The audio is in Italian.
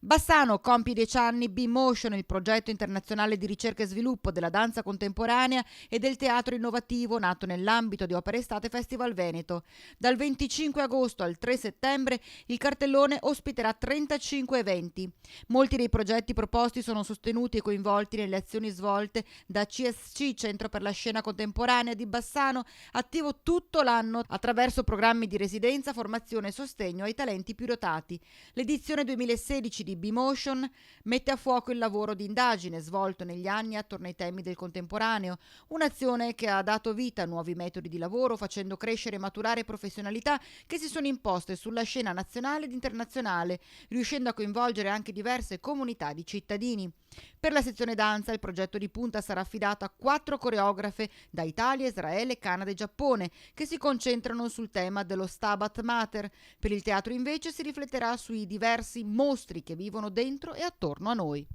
Bassano compie 10 anni B-Motion, il progetto internazionale di ricerca e sviluppo della danza contemporanea e del teatro innovativo nato nell'ambito di Opera Estate Festival Veneto. Dal 25 agosto al 3 settembre il cartellone ospiterà 35 eventi. Molti dei progetti proposti sono sostenuti e coinvolti nelle azioni svolte da CSC, Centro per la Scena Contemporanea di Bassano, attivo tutto l'anno attraverso programmi di residenza, formazione e sostegno ai talenti più dotati. L'edizione 2016 di B-Motion mette a fuoco il lavoro di indagine svolto negli anni attorno ai temi del contemporaneo, un'azione che ha dato vita a nuovi metodi di lavoro, facendo crescere e maturare professionalità che si sono imposte sulla scena nazionale ed internazionale, riuscendo a coinvolgere anche diverse comunità di cittadini. Per la sezione danza il progetto di punta sarà affidato a 4 coreografe da Italia, Israele, Canada e Giappone, che si concentrano sul tema dello Stabat Mater. Per il teatro invece si rifletterà sui diversi mostri che vivono dentro e attorno a noi.